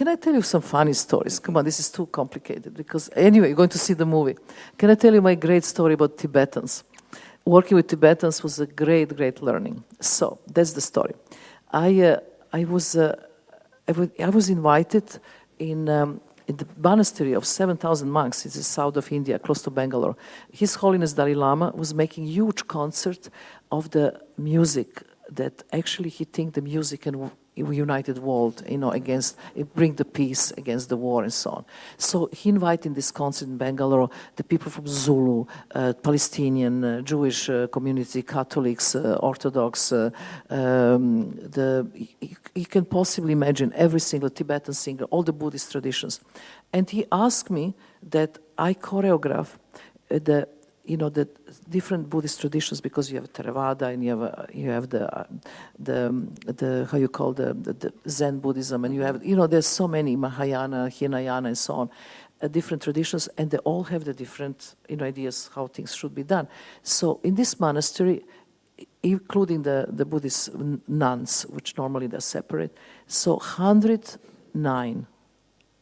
can I tell you some funny stories? Come on, this is too complicated because anyway, you're going to see the movie. Can I tell you my great story about Tibetans? Working with Tibetans was a great, great learning. So that's the story. I was invited in the monastery of 7,000 monks. It's the south of India, close to Bangalore. His Holiness Dalai Lama was making huge concert of the music that actually he think the music and united world, against, it bring the peace against the war and so on. So he invited in this concert in Bangalore the people from Zulu, Palestinian, Jewish community, Catholics, Orthodox, you can possibly imagine every single Tibetan singer, all the Buddhist traditions. And he asked me that I choreograph the different Buddhist traditions, because you have Theravada and you have the how you call the Zen Buddhism, and you have there's so many Mahayana, Hinayana, and so on, different traditions, and they all have the different ideas how things should be done. So in this monastery, including the Buddhist nuns, which normally they're separate, so 109.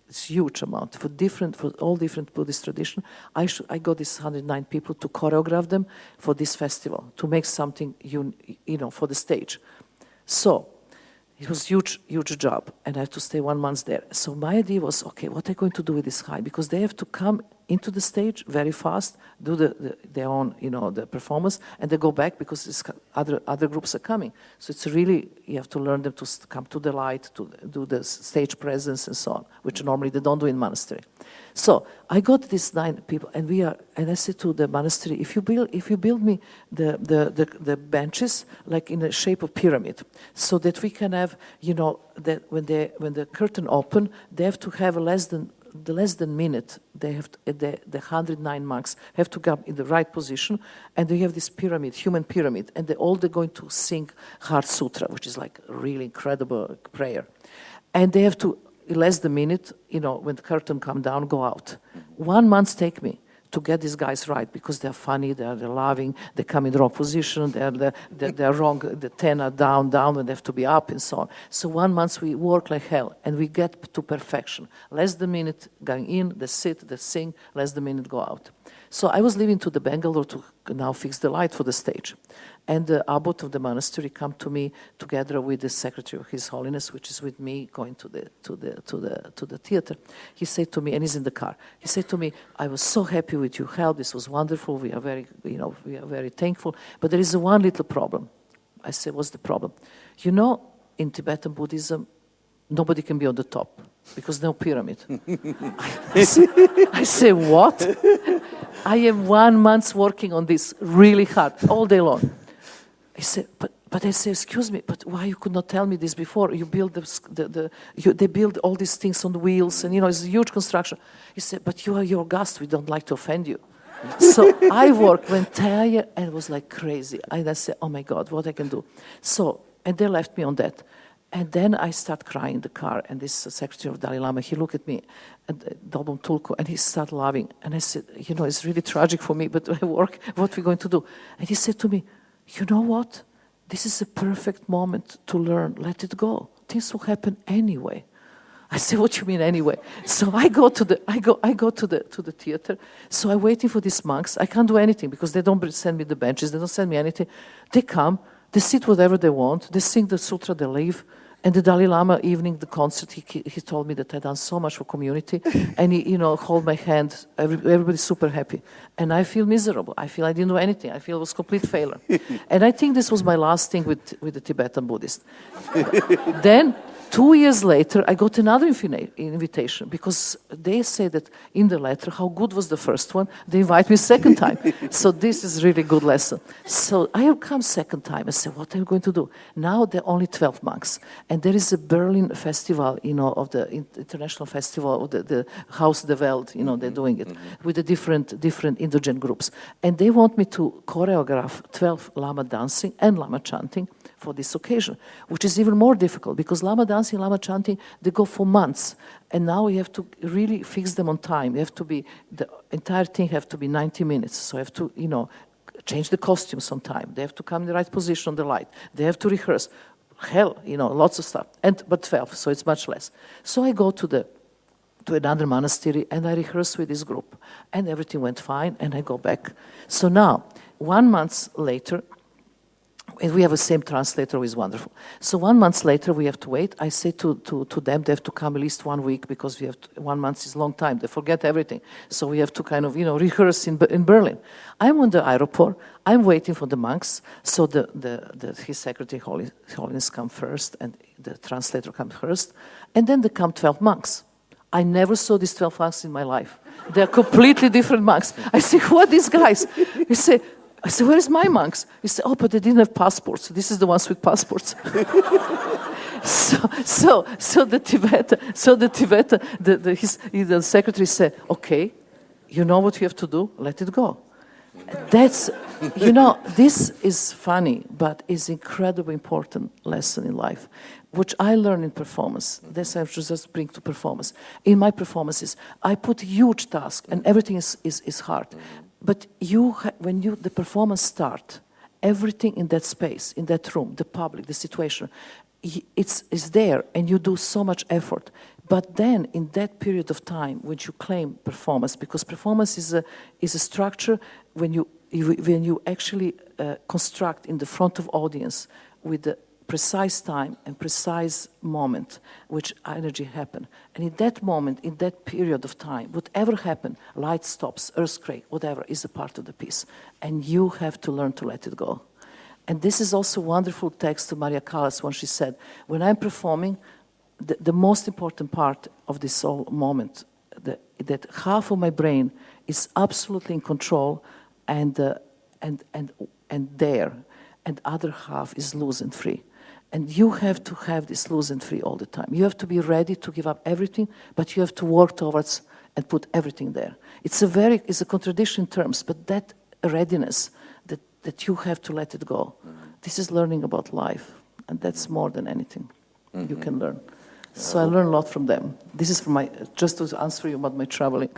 It's a huge amount for all different Buddhist tradition. I got these 109 people to choreograph them for this festival, to make something for the stage. So it was huge job, and I had to stay 1 month there. So my idea was, okay, what are you going to do with this high? Because they have to come into the stage very fast, do their own, the performance, and they go back because other groups are coming. So it's really, you have to learn them to come to the light, to do the stage presence and so on, which normally they don't do in monastery. So I got these 9 people, and I said to the monastery, if you build me the benches like in the shape of pyramid, so that we can have, that when the curtain open, they have to have less than minute, they have the 109 monks have to come in the right position, and they have this pyramid, human pyramid, and they're going to sing Heart Sutra, which is like a really incredible prayer. And they have to, less than minute, when the curtain come down, go out. 1 month take me to get these guys right, because they're funny, they're loving, they come in the wrong position, they're wrong, the 10 are down, and they have to be up and so on. So 1 month we work like hell, and we get to perfection. Less than minute going in, they sit, they sing, less than minute go out. So I was leaving to the Bangalore to now fix the light for the stage. And the abbot of the monastery come to me together with the secretary of His Holiness, which is with me going to the theater. He said to me, and he's in the car. He said to me, "I was so happy with your help. This was wonderful. We are very thankful. But there is one little problem." I said, "What's the problem?" In Tibetan Buddhism, nobody can be on the top because no pyramid. I say, "What?" I am 1 month working on this really hard, all day long. He said, but I say, "Excuse me, but why you could not tell me this before? You build they build all these things on the wheels, and it's a huge construction." He said, "But you are your guest. We don't like to offend you." So I worked, went tired, and it was like crazy. And I said, "Oh my God, what I can do?" So, and they left me on that. And then I start crying in the car, and this secretary of Dalai Lama, he looked at me, and Dobom Tulku, and he started laughing. And I said, "It's really tragic for me, but I work, what are we going to do?" And he said to me, "You know what? This is a perfect moment to learn. Let it go. Things will happen anyway." I said, "What do you mean anyway?" So I go to the theater. So I'm waiting for these monks. I can't do anything because they don't send me the benches. They don't send me anything. They come. They sit whatever they want. They sing the sutra. They leave. And the Dalai Lama, evening the concert, he told me that I'd done so much for community, and he, hold my hand. Everybody's super happy, and I feel miserable. I feel I didn't do anything. I feel it was complete failure, and I think this was my last thing with the Tibetan Buddhist. Then 2 years later, I got another invitation because they say that in the letter how good was the first one. They invite me second time. So this is really good lesson. So I come second time. I say, "What are you going to do?" Now there are only 12 monks, and there is a Berlin festival, of the international festival of the Haus der Welt. They're doing it with the different indigent groups, and they want me to choreograph 12 Lama dancing and Lama chanting for this occasion, which is even more difficult because Lama dancing, Lama chanting, they go for months. And now we have to really fix them on time. The entire thing have to be 90 minutes. So I have to, change the costumes on time. They have to come in the right position on the light. They have to rehearse. hell, lots of stuff. But 12, so it's much less. So I go to another monastery, and I rehearse with this group, and everything went fine, and I go back. So now, 1 month later, and we have the same translator who is wonderful. So 1 month later, we have to wait. I say to them, they have to come at least 1 week, because 1 month is a long time. They forget everything. So we have to kind of, rehearse in Berlin. I'm on the airport. I'm waiting for the monks. So his secretary, Holiness, come first, and the translator comes first. And then there come 12 monks. I never saw these 12 monks in my life. They're completely different monks. I say, who are these guys? I said, where is my monks? He said, oh, but they didn't have passports. This is the ones with passports. so the Tibetan, the secretary said, okay, you know what you have to do? Let it go. That's, this is funny, but it's incredibly important lesson in life, which I learned in performance. That's I should just bring to performance. In my performances, I put huge task, and everything is hard. But when the performance start, everything in that space, in that room, the public, the situation, it's there, and you do so much effort. But then, in that period of time, when you claim performance, because performance is a structure when you actually construct in the front of audience with the precise time and precise moment which energy happen. And in that moment, in that period of time, whatever happened, light stops, earthquake, whatever, is a part of the piece. And you have to learn to let it go. And this is also a wonderful text to Maria Callas when she said, when I'm performing, the most important part of this whole moment, that half of my brain is absolutely in control and there, and other half is loose and free. And you have to have this loose and free all the time. You have to be ready to give up everything, but you have to work towards and put everything there. It's a contradiction in terms, but that readiness, that you have to let it go. This is learning about life, and that's more than anything you can learn. So I learn a lot from them. This is just to answer you about my traveling.